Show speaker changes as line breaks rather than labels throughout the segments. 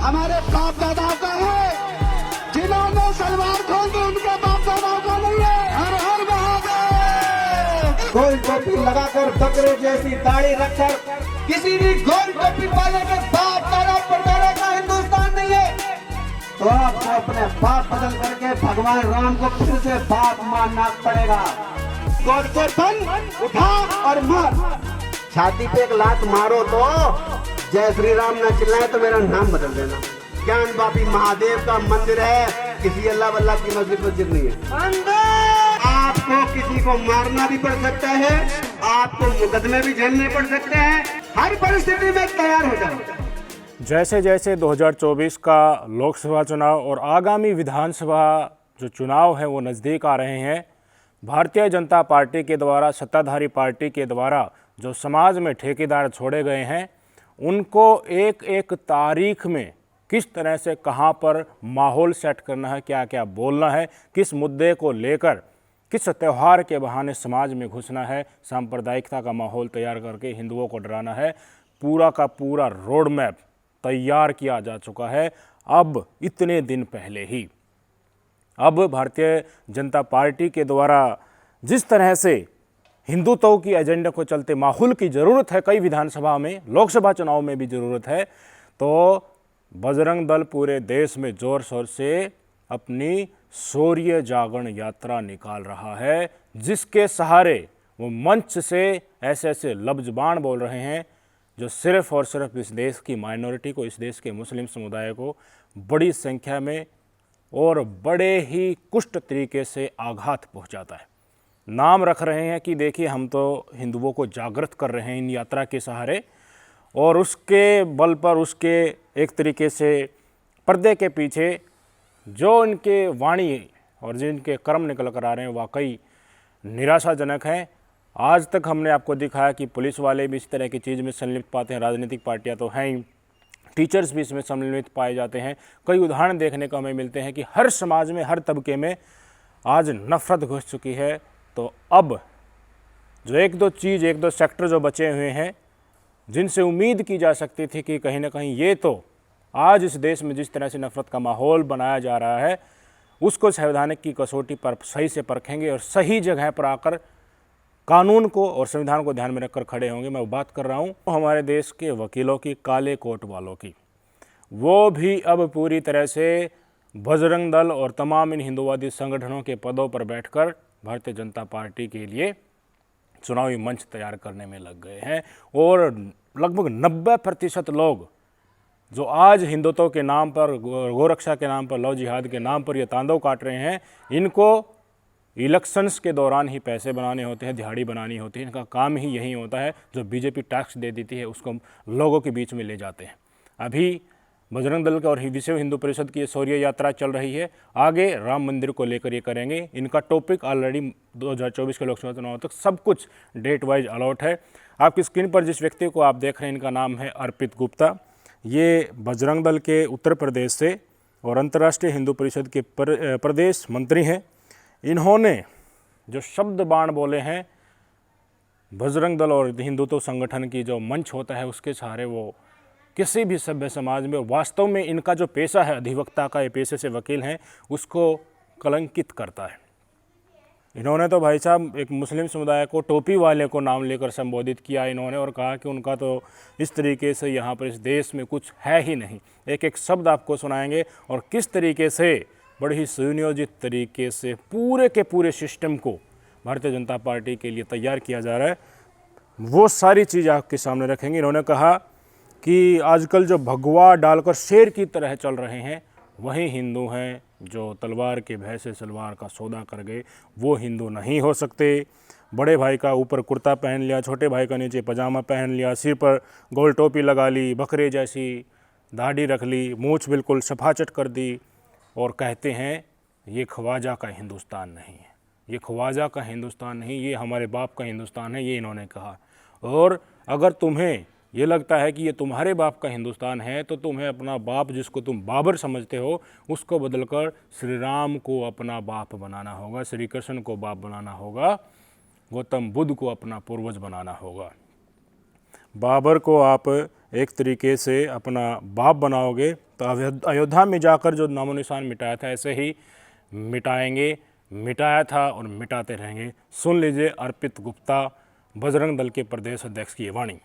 हमारे बाप दादाओं का है, जिन्होंने सलवार खोल दी उनके बाप दादाओं का नहीं है। हर हर महादेव।
गोल टोपी लगाकर बकरे जैसी दाढ़ी रखकर किसी भी गोल टोपी वाले के बाप दादा परदादा का हिंदुस्तान नहीं है। तो आपको अपने बाप बदल करके भगवान राम को फिर से बाप मानना पड़ेगा।
गौर से बन, उठा और मार।
छाती पे एक लात मारो तो जय श्री राम ना चिल्लाए तो मेरा नाम बदल देना। ज्ञान बापी महादेव का मंदिर है, किसी अल्लाह वल्लाह की मस्जिद नहीं है। आपको किसी को मारना भी पड़ सकता है, आपको मुकदमे भी झेलने पड़ सकते हैं। हर परिस्थिति में तैयार हो जाओ।
जैसे जैसे 2024 का लोकसभा चुनाव और आगामी विधानसभा जो चुनाव है वो नज़दीक आ रहे हैं, भारतीय जनता पार्टी के द्वारा, सत्ताधारी पार्टी के द्वारा जो समाज में ठेकेदार छोड़े गए हैं, उनको एक एक तारीख में किस तरह से कहां पर माहौल सेट करना है, क्या क्या बोलना है, किस मुद्दे को लेकर किस त्यौहार के बहाने समाज में घुसना है, सांप्रदायिकता का माहौल तैयार करके हिंदुओं को डराना है, पूरा का पूरा रोड मैप तैयार किया जा चुका है। अब इतने दिन पहले ही अब भारतीय जनता पार्टी के द्वारा जिस तरह से हिंदुत्व की एजेंडा को चलते माहौल की ज़रूरत है, कई विधानसभा में, लोकसभा चुनाव में भी ज़रूरत है, तो बजरंग दल पूरे देश में ज़ोर शोर से अपनी शौर्य जागरण यात्रा निकाल रहा है, जिसके सहारे वो मंच से ऐसे ऐसे लफ्ज़बान बोल रहे हैं जो सिर्फ़ और सिर्फ इस देश की माइनॉरिटी को, इस देश के मुस्लिम समुदाय को बड़ी संख्या में और बड़े ही कुष्ट तरीके से आघात पहुंचाता है। नाम रख रहे हैं कि देखिए हम तो हिंदुओं को जागृत कर रहे हैं इन यात्रा के सहारे, और उसके बल पर, उसके एक तरीके से पर्दे के पीछे जो इनके वाणी और जिनके कर्म निकल कर आ रहे हैं वाकई निराशाजनक हैं। आज तक हमने आपको दिखाया कि पुलिस वाले भी इस तरह की चीज़ में संलिप्त पाते हैं, राजनीतिक पार्टियां तो हैं ही, टीचर्स भी इसमें सम्मिलित पाए जाते हैं। कई उदाहरण देखने को हमें मिलते हैं कि हर समाज में, हर तबके में आज नफ़रत घुस चुकी है। तो अब जो एक दो सेक्टर जो बचे हुए हैं, जिनसे उम्मीद की जा सकती थी कि कहीं ना कहीं ये तो आज इस देश में जिस तरह से नफ़रत का माहौल बनाया जा रहा है उसको संवैधानिक की कसौटी पर सही से परखेंगे और सही जगह पर आकर कानून को और संविधान को ध्यान में रखकर खड़े होंगे। मैं बात कर रहा हूँ हमारे देश के वकीलों की, काले कोट वालों की। वो भी अब पूरी तरह से बजरंग दल और तमाम इन हिंदुवादी संगठनों के पदों पर बैठकर भारतीय जनता पार्टी के लिए चुनावी मंच तैयार करने में लग गए हैं। और लगभग 90% लोग जो आज हिंदुत्व के नाम पर, गोरक्षा के नाम पर, लव जिहाद के नाम पर ये तांडव काट रहे हैं, इनको इलेक्शंस के दौरान ही पैसे बनाने होते हैं, दिहाड़ी बनानी होती है। इनका काम ही यही होता है, जो बीजेपी टैक्स दे देती है उसको लोगों के बीच में ले जाते हैं। अभी बजरंग दल का और विश्व हिंदू परिषद की शौर्य यात्रा चल रही है, आगे राम मंदिर को लेकर ये करेंगे। इनका टॉपिक ऑलरेडी 2024 के लोकसभा चुनाव तक सब कुछ डेट वाइज अलॉट है। आपकी स्क्रीन पर जिस व्यक्ति को आप देख रहे हैं, इनका नाम है अर्पित गुप्ता। ये बजरंग दल के उत्तर प्रदेश से और अंतर्राष्ट्रीय हिंदू परिषद के प्रदेश मंत्री हैं। इन्होंने जो शब्द बाण बोले हैं, बजरंग दल और हिंदुत्व संगठन की जो मंच होता है उसके सहारे वो किसी भी सभ्य समाज में, वास्तव में इनका जो पेशा है अधिवक्ता का, ये पेशे से वकील हैं, उसको कलंकित करता है। इन्होंने तो भाई साहब एक मुस्लिम समुदाय को, टोपी वाले को नाम लेकर संबोधित किया इन्होंने और कहा कि उनका तो इस तरीके से यहाँ पर इस देश में कुछ है ही नहीं। एक एक शब्द आपको सुनाएंगे और किस तरीके से बड़े ही सुनियोजित तरीके से पूरे के पूरे सिस्टम को भारतीय जनता पार्टी के लिए तैयार किया जा रहा है, वो सारी चीज़ आपके सामने रखेंगे। इन्होंने कहा कि आजकल जो भगवा डालकर शेर की तरह चल रहे हैं वही हिंदू हैं, जो तलवार के भय से सलवार का सौदा कर गए वो हिंदू नहीं हो सकते। बड़े भाई का ऊपर कुर्ता पहन लिया, छोटे भाई का नीचे पजामा पहन लिया, सिर पर गोल टोपी लगा ली, बकरे जैसी दाढ़ी रख ली, मूंछ बिल्कुल सफाचट कर दी और कहते हैं ये ख्वाजा का हिंदुस्तान नहीं है, ये ख्वाजा का हिंदुस्तान नहीं, ये हमारे बाप का हिंदुस्तान है, ये इन्होंने कहा। और अगर तुम्हें ये लगता है कि ये तुम्हारे बाप का हिंदुस्तान है तो तुम्हें अपना बाप, जिसको तुम बाबर समझते हो, उसको बदलकर श्री राम को अपना बाप बनाना होगा, श्री कृष्ण को बाप बनाना होगा, गौतम बुद्ध को अपना पूर्वज बनाना होगा। बाबर को आप एक तरीके से अपना बाप बनाओगे तो अयोध्या में जाकर जो नामो निशान मिटाया था ऐसे ही मिटाएंगे, मिटाया था और मिटाते रहेंगे। सुन लीजिए अर्पित गुप्ता, बजरंग दल के प्रदेश अध्यक्ष की ये वाणी।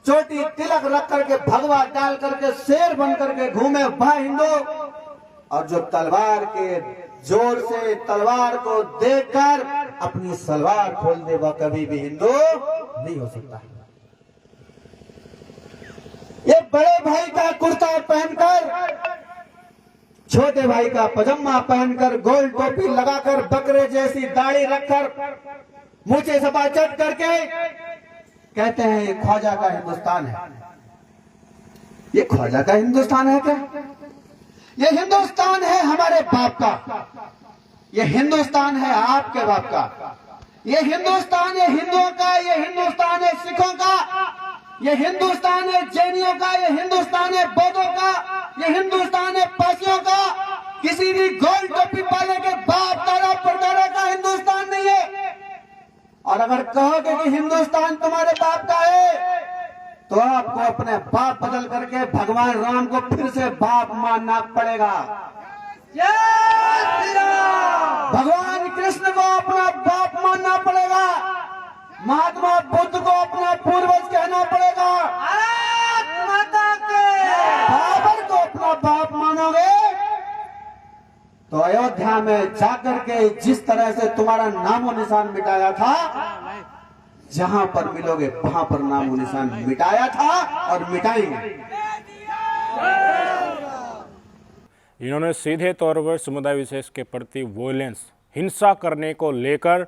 चोटी तिलक रख करके भगवा डाल करके शेर बन करके घूमे भाई हिंदू, और जो तलवार के जोर से तलवार को देखकर अपनी सलवार खोल दे वह कभी भी हिंदू नहीं हो सकता। ये बड़े भाई का कुर्ता पहनकर, छोटे भाई का पजामा पहनकर, गोल टोपी लगाकर, बकरे जैसी दाढ़ी रखकर, मुझे सपा चट करके कहते हैं ये ख्वाजा का हिंदुस्तान है। ये ख्वाजा का हिंदुस्तान है क्या? ये हिंदुस्तान है हमारे बाप का, ये हिंदुस्तान है आपके बाप का, ये हिंदुस्तान है हिंदुओं का, ये हिंदुस्तान है सिखों का, ये हिंदुस्तान है जैनियों का, ये हिंदुस्तान है बौद्धों का, ये हिंदुस्तान है पारसियों का। किसी भी गोल टोपी वाले के बाप दादा परदादा का हिंदुस्तान नहीं है। और अगर कहोगे कि हिंदुस्तान तुम्हारे बाप का है तो आपको अपने बाप बदल करके भगवान राम को फिर से बाप मानना पड़ेगा। भगवान कृष्ण को अपना बाप मानना पड़ेगा, महात्मा बुद्ध को अपना पूर्वज कहना पड़ेगा, माता के बाबर को अपना बाप मानोगे तो अयोध्या में जाकर के जिस तरह से तुम्हारा नामो निशान मिटाया था, जहां पर मिलोगे वहां पर नामो निशान मिटाया था और मिटाएंगे।
इन्होंने सीधे तौर पर समुदाय विशेष के प्रति वॉयलेंस, हिंसा करने को लेकर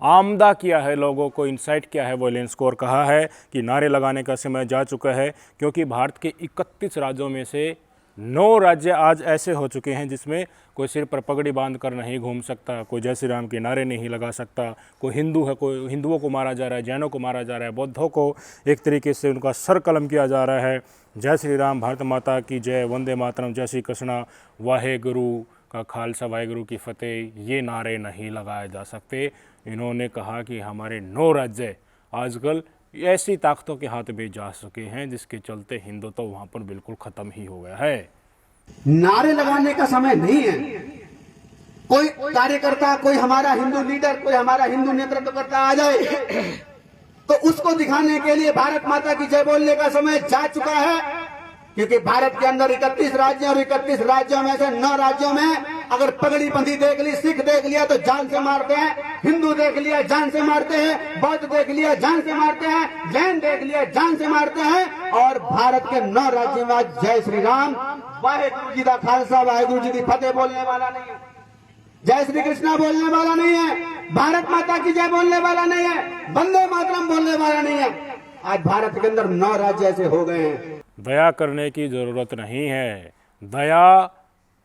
आमदा किया है, लोगों को इंसाइट किया है वॉयलेंस को, और कहा है कि नारे लगाने का समय जा चुका है, क्योंकि भारत के 31 राज्यों में से 9 राज्य आज ऐसे हो चुके हैं जिसमें कोई सिर पर पगड़ी बांध कर नहीं घूम सकता, कोई जय श्री राम के नारे नहीं लगा सकता, कोई हिंदू है, कोई हिंदुओं को मारा जा रहा है, जैनों को मारा जा रहा है, बौद्धों को एक तरीके से उनका सर कलम किया जा रहा है। जय श्री राम, भारत माता की जय, वंदे मातरम, जय श्री कृष्णा, वाहे गुरु का खालसा, वाहे गुरु की फतेह, ये नारे नहीं लगाए जा सकते। इन्होंने कहा कि हमारे 9 राज्य आजकल ऐसी ताकतों के हाथ में जा चुके हैं जिसके चलते हिंदू तो वहां पर बिल्कुल खत्म ही हो गया है।
नारे लगाने का समय नहीं है। कोई कार्यकर्ता, कोई हमारा हिंदू लीडर, कोई हमारा हिंदू नेतृत्व करता आ जाए तो उसको दिखाने के लिए भारत माता की जय बोलने का समय जा चुका है, क्योंकि भारत के अंदर 31 राज्य और 31 राज्यों में से 9 राज्यों में अगर पगड़ी बंधी देख ली, सिख देख लिया तो जान से मारते हैं, हिंदू देख लिया जान से मारते हैं, बौद्ध देख लिया जान से मारते हैं, जैन देख लिया जान से मारते हैं। और भारत के 9 राज्यों में जय श्री राम, वाहेगुरु जी का खालसा, वाहेगुरु जी की फतेह बोलने वाला नहीं है, जय श्री कृष्णा बोलने वाला नहीं है, भारत माता की जय बोलने वाला नहीं है, वंदे मातरम बोलने वाला नहीं है। आज भारत के अंदर 9 राज्य ऐसे हो गए हैं।
दया करने की ज़रूरत नहीं है, दया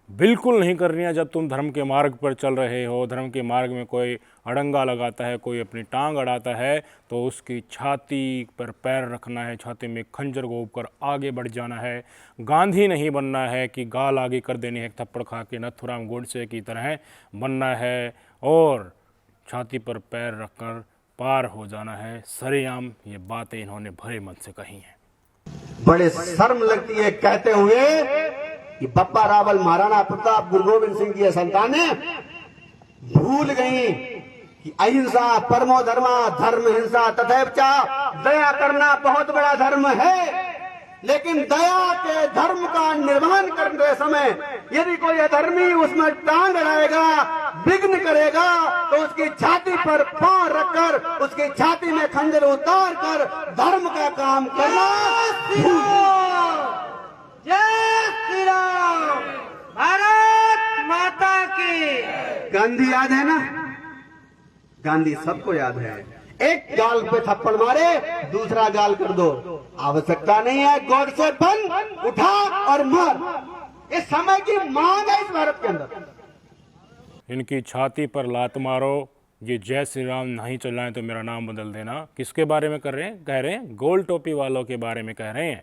बिल्कुल नहीं करनी है। जब तुम धर्म के मार्ग पर चल रहे हो, धर्म के मार्ग में कोई अड़ंगा लगाता है, कोई अपनी टांग अड़ाता है, तो उसकी छाती पर पैर रखना है, छाती में खंजर गोप कर आगे बढ़ जाना है। गांधी नहीं बनना है कि गाल आगे कर देनी है, एक थप्पड़ खा के नथुराम गोडसे की तरह बनना है, और छाती पर पैर रखकर पार हो जाना है सरेआम। ये बातें इन्होंने भरे मन से कही हैं।
बड़े शर्म लगती है कहते हुए कि बप्पा रावल, महाराणा प्रताप, गुरु गोविंद सिंह की संतानें भूल गई कि अहिंसा परमो धर्मा, धर्म हिंसा तथैव च, दया करना बहुत बड़ा धर्म है। लेकिन दया के धर्म का निर्वहन करते समय यदि कोई अधर्मी उसमें टांग अड़ाएगा, विघ्न करेगा, तो उसकी छाती पर पांव रखकर, उसकी छाती में खंजर उतार कर धर्म का काम करना।
जय श्री राम, भारत माता की।
गांधी याद है ना? गांधी सबको याद है। एक गाल पे थप्पड़ मारे, दूसरा गाल कर दो, आवश्यकता नहीं है गॉड से बन, उठा और मार। इस समय की मांग है इस भारत के अंदर।
इनकी छाती पर लात मारो, ये जय श्री राम नहीं चलाएं तो मेरा नाम बदल देना। किसके बारे में कर रहे हैं? कह रहे हैं गोल टोपी वालों के बारे में कह रहे हैं।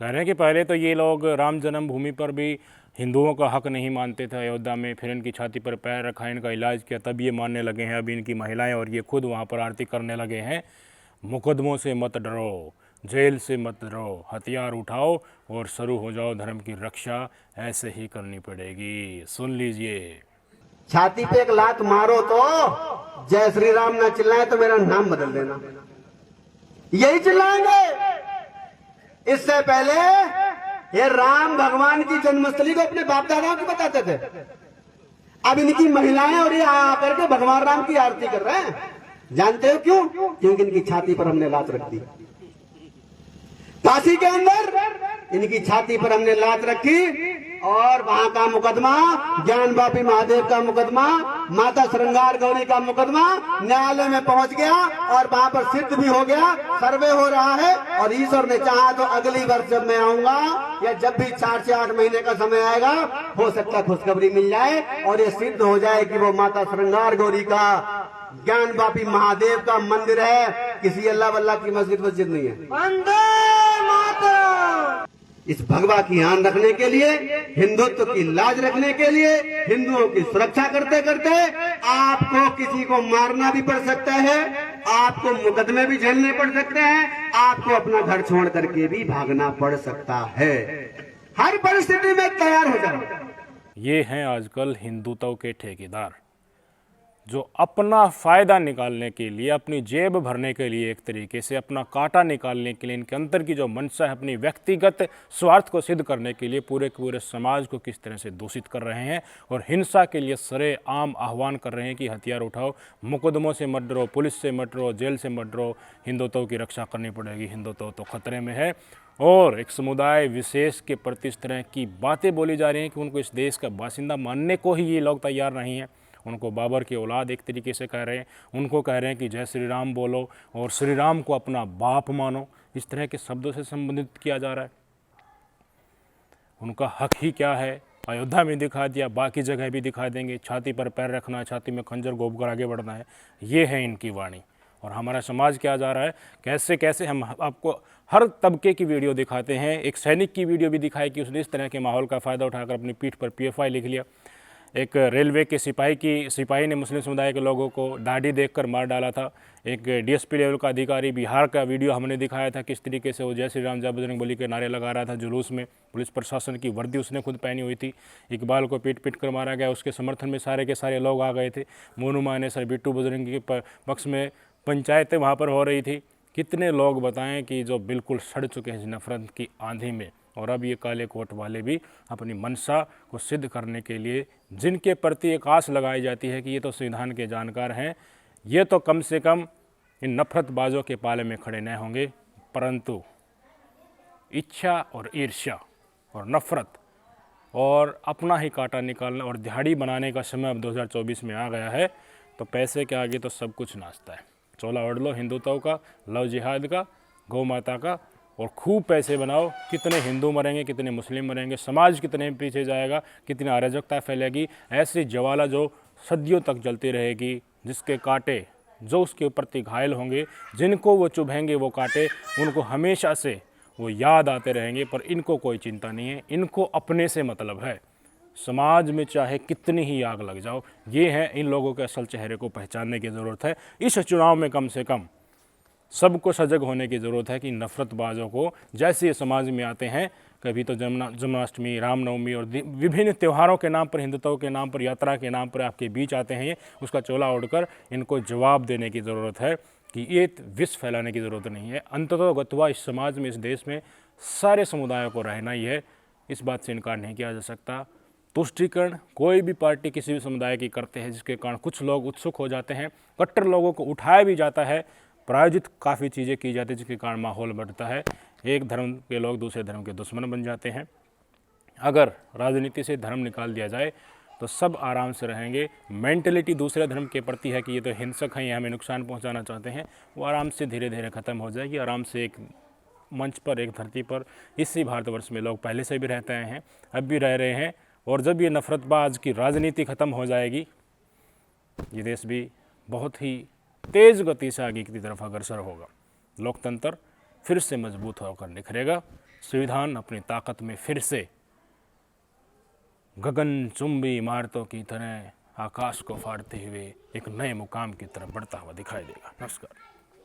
कह रहे हैं कि पहले तो ये लोग राम जन्मभूमि पर भी हिंदुओं का हक नहीं मानते थे अयोध्या में, फिर इनकी छाती पर पैर रखा, इनका इलाज किया, तब ये मानने लगे हैं। अभी इनकी महिलाएं और ये खुद वहाँ पर आरती करने लगे हैं। मुकदमों से मत डरो, जेल से मत डरो, हथियार उठाओ और शुरू हो जाओ धर्म की रक्षा, ऐसे ही करनी पड़ेगी। सुन लीजिए।
छाती पे एक लात मारो तो जय श्री राम ना चिल्लाए तो मेरा नाम बदल देना, यही चिल्लाएंगे। इससे पहले ये राम भगवान की जन्मस्थली को अपने बाप दादाओं को बताते थे, अब इनकी महिलाएं और ये आकर के भगवान राम की आरती कर रहे हैं। जानते हो क्यों? क्योंकि इनकी छाती पर हमने लात रख दी। काशी के अंदर इनकी छाती पर हमने लात रखी और वहां का मुकदमा, ज्ञान बापी महादेव का मुकदमा, माता श्रृंगार गौरी का मुकदमा न्यायालय में पहुंच गया और वहां पर सिद्ध भी हो गया, सर्वे हो रहा है। और ईश्वर ने चाहा तो अगली वर्ष जब मैं आऊंगा या जब भी 4 से 8 महीने का समय आएगा, हो सकता है खुशखबरी मिल जाए और ये सिद्ध हो जाए कि वो माता श्रृंगार गौरी का, ज्ञान बापी महादेव का मंदिर है, किसी अल्लाह वल्लाह की मस्जिद नहीं है। इस भगवा की आन रखने के लिए, हिंदुत्व की लाज रखने के लिए, हिंदुओं की सुरक्षा करते करते आपको किसी को मारना भी पड़ सकता है, आपको मुकदमे भी झेलने पड़ सकते हैं, आपको अपना घर छोड़ करके भी भागना पड़ सकता है। हर परिस्थिति में तैयार हो जाओ।
ये हैं आजकल हिंदुत्व के ठेकेदार, जो अपना फ़ायदा निकालने के लिए, अपनी जेब भरने के लिए, एक तरीके से अपना कांटा निकालने के लिए, इनके अंदर की जो मंशा है, अपनी व्यक्तिगत स्वार्थ को सिद्ध करने के लिए पूरे के पूरे समाज को किस तरह से दूषित कर रहे हैं और हिंसा के लिए सरेआम आह्वान कर रहे हैं कि हथियार उठाओ, मुकदमों से मत डरो, पुलिस से मत डरो, जेल से मत डरो, हिंदुत्व की रक्षा करनी पड़ेगी, हिंदुत्व तो खतरे में है। और एक समुदाय विशेष के प्रति इस तरह की बातें बोली जा रही हैं कि उनको इस देश का बासिंदा मानने को ही ये लोग तैयार नहीं हैं। उनको बाबर की औलाद एक तरीके से कह रहे हैं, उनको कह रहे हैं कि जय श्री राम बोलो और श्री राम को अपना बाप मानो, इस तरह के शब्दों से संबोधित किया जा रहा है। उनका हक ही क्या है, अयोध्या में दिखा दिया, बाकी जगह भी दिखा देंगे, छाती पर पैर रखना है, छाती में खंजर घोंप कर आगे बढ़ना है, ये है इनकी वाणी। और हमारा समाज क्या जा रहा है, कैसे कैसे हम आपको हर तबके की वीडियो दिखाते हैं। एक सैनिक की वीडियो भी दिखाई कि उसने इस तरह के माहौल का फ़ायदा उठाकर अपनी पीठ पर PFI लिख लिया। एक रेलवे के सिपाही ने मुस्लिम समुदाय के लोगों को दाढ़ी देखकर मार डाला था। एक DSP लेवल का अधिकारी, बिहार का वीडियो हमने दिखाया था किस तरीके से वो जय श्री राम जय बजरंग बली के नारे लगा रहा था जुलूस में। पुलिस प्रशासन की वर्दी उसने खुद पहनी हुई थी। इकबाल को पीट पीट कर मारा गया, उसके समर्थन में सारे के सारे लोग आ गए थे। मोनू मानेसर, बिट्टू बजरंगी के पक्ष में पंचायतें वहाँ पर हो रही थी। कितने लोग बताएं कि जो बिल्कुल सड़ चुके हैं नफरत की आंधी में। और अब ये काले कोट वाले भी अपनी मंशा को सिद्ध करने के लिए, जिनके प्रति एक आस लगाई जाती है कि ये तो संविधान के जानकार हैं, ये तो कम से कम इन नफरतबाजों के पाले में खड़े न होंगे, परंतु इच्छा और ईर्ष्या और नफरत और अपना ही कांटा निकालना और दिहाड़ी बनाने का समय अब 2024 में आ गया है। तो पैसे के आगे तो सब कुछ नाचता है। चोला ओढ़ लो हिंदुत्व का, लव जिहाद का, गौ माता का और खूब पैसे बनाओ। कितने हिंदू मरेंगे, कितने मुस्लिम मरेंगे, समाज कितने पीछे जाएगा, कितनी अराजकता फैलेगी। ऐसी ज्वाला जो सदियों तक जलती रहेगी, जिसके कांटे जो उसके प्रति घायल होंगे, जिनको वो चुभेंगे वो कांटे, उनको हमेशा से वो याद आते रहेंगे। पर इनको कोई चिंता नहीं है, इनको अपने से मतलब है। समाज में चाहे कितनी ही आग लग जाओ, ये है इन लोगों के असल चेहरे को पहचानने की ज़रूरत है। इस चुनाव में कम से कम सबको सजग होने की ज़रूरत है कि नफरतबाजों को जैसे ये समाज में आते हैं, कभी तो जन्माष्टमी, रामनवमी और विभिन्न त्योहारों के नाम पर, हिंदुत्व के नाम पर, यात्रा के नाम पर आपके बीच आते हैं, उसका चोला ओढ़कर इनको जवाब देने की ज़रूरत है कि ये विष फैलाने की ज़रूरत नहीं है। अंततोगत्वा इस समाज में, इस देश में सारे समुदायों को रहना ही है, इस बात से इनकार नहीं किया जा सकता। तुष्टीकरण कोई भी पार्टी किसी भी समुदाय की करते हैं, जिसके कारण कुछ लोग उत्सुक हो जाते हैं, कट्टर लोगों को उठाया भी जाता है, प्रायोजित काफ़ी चीज़ें की जाती हैं, जिसके कारण माहौल बढ़ता है। एक धर्म के लोग दूसरे धर्म के दुश्मन बन जाते हैं। अगर राजनीति से धर्म निकाल दिया जाए तो सब आराम से रहेंगे। मेंटलिटी दूसरे धर्म के प्रति है कि ये तो हिंसक हैं, ये हमें नुकसान पहुंचाना चाहते हैं, वो आराम से धीरे धीरे ख़त्म हो जाएगी। आराम से एक मंच पर, एक धरती पर इसी भारतवर्ष में लोग पहले से भी रहते आए हैं, अब भी रह रहे हैं। और जब ये नफरतबाज की राजनीति ख़त्म हो जाएगी, ये देश भी बहुत ही तेज़ गति से आगे की तरफ अग्रसर होगा। लोकतंत्र फिर से मजबूत होकर निखरेगा। संविधान अपनी ताकत में फिर से गगनचुंबी इमारतों की तरह आकाश को फाड़ते हुए एक नए मुकाम की तरफ बढ़ता हुआ दिखाई देगा। नमस्कार।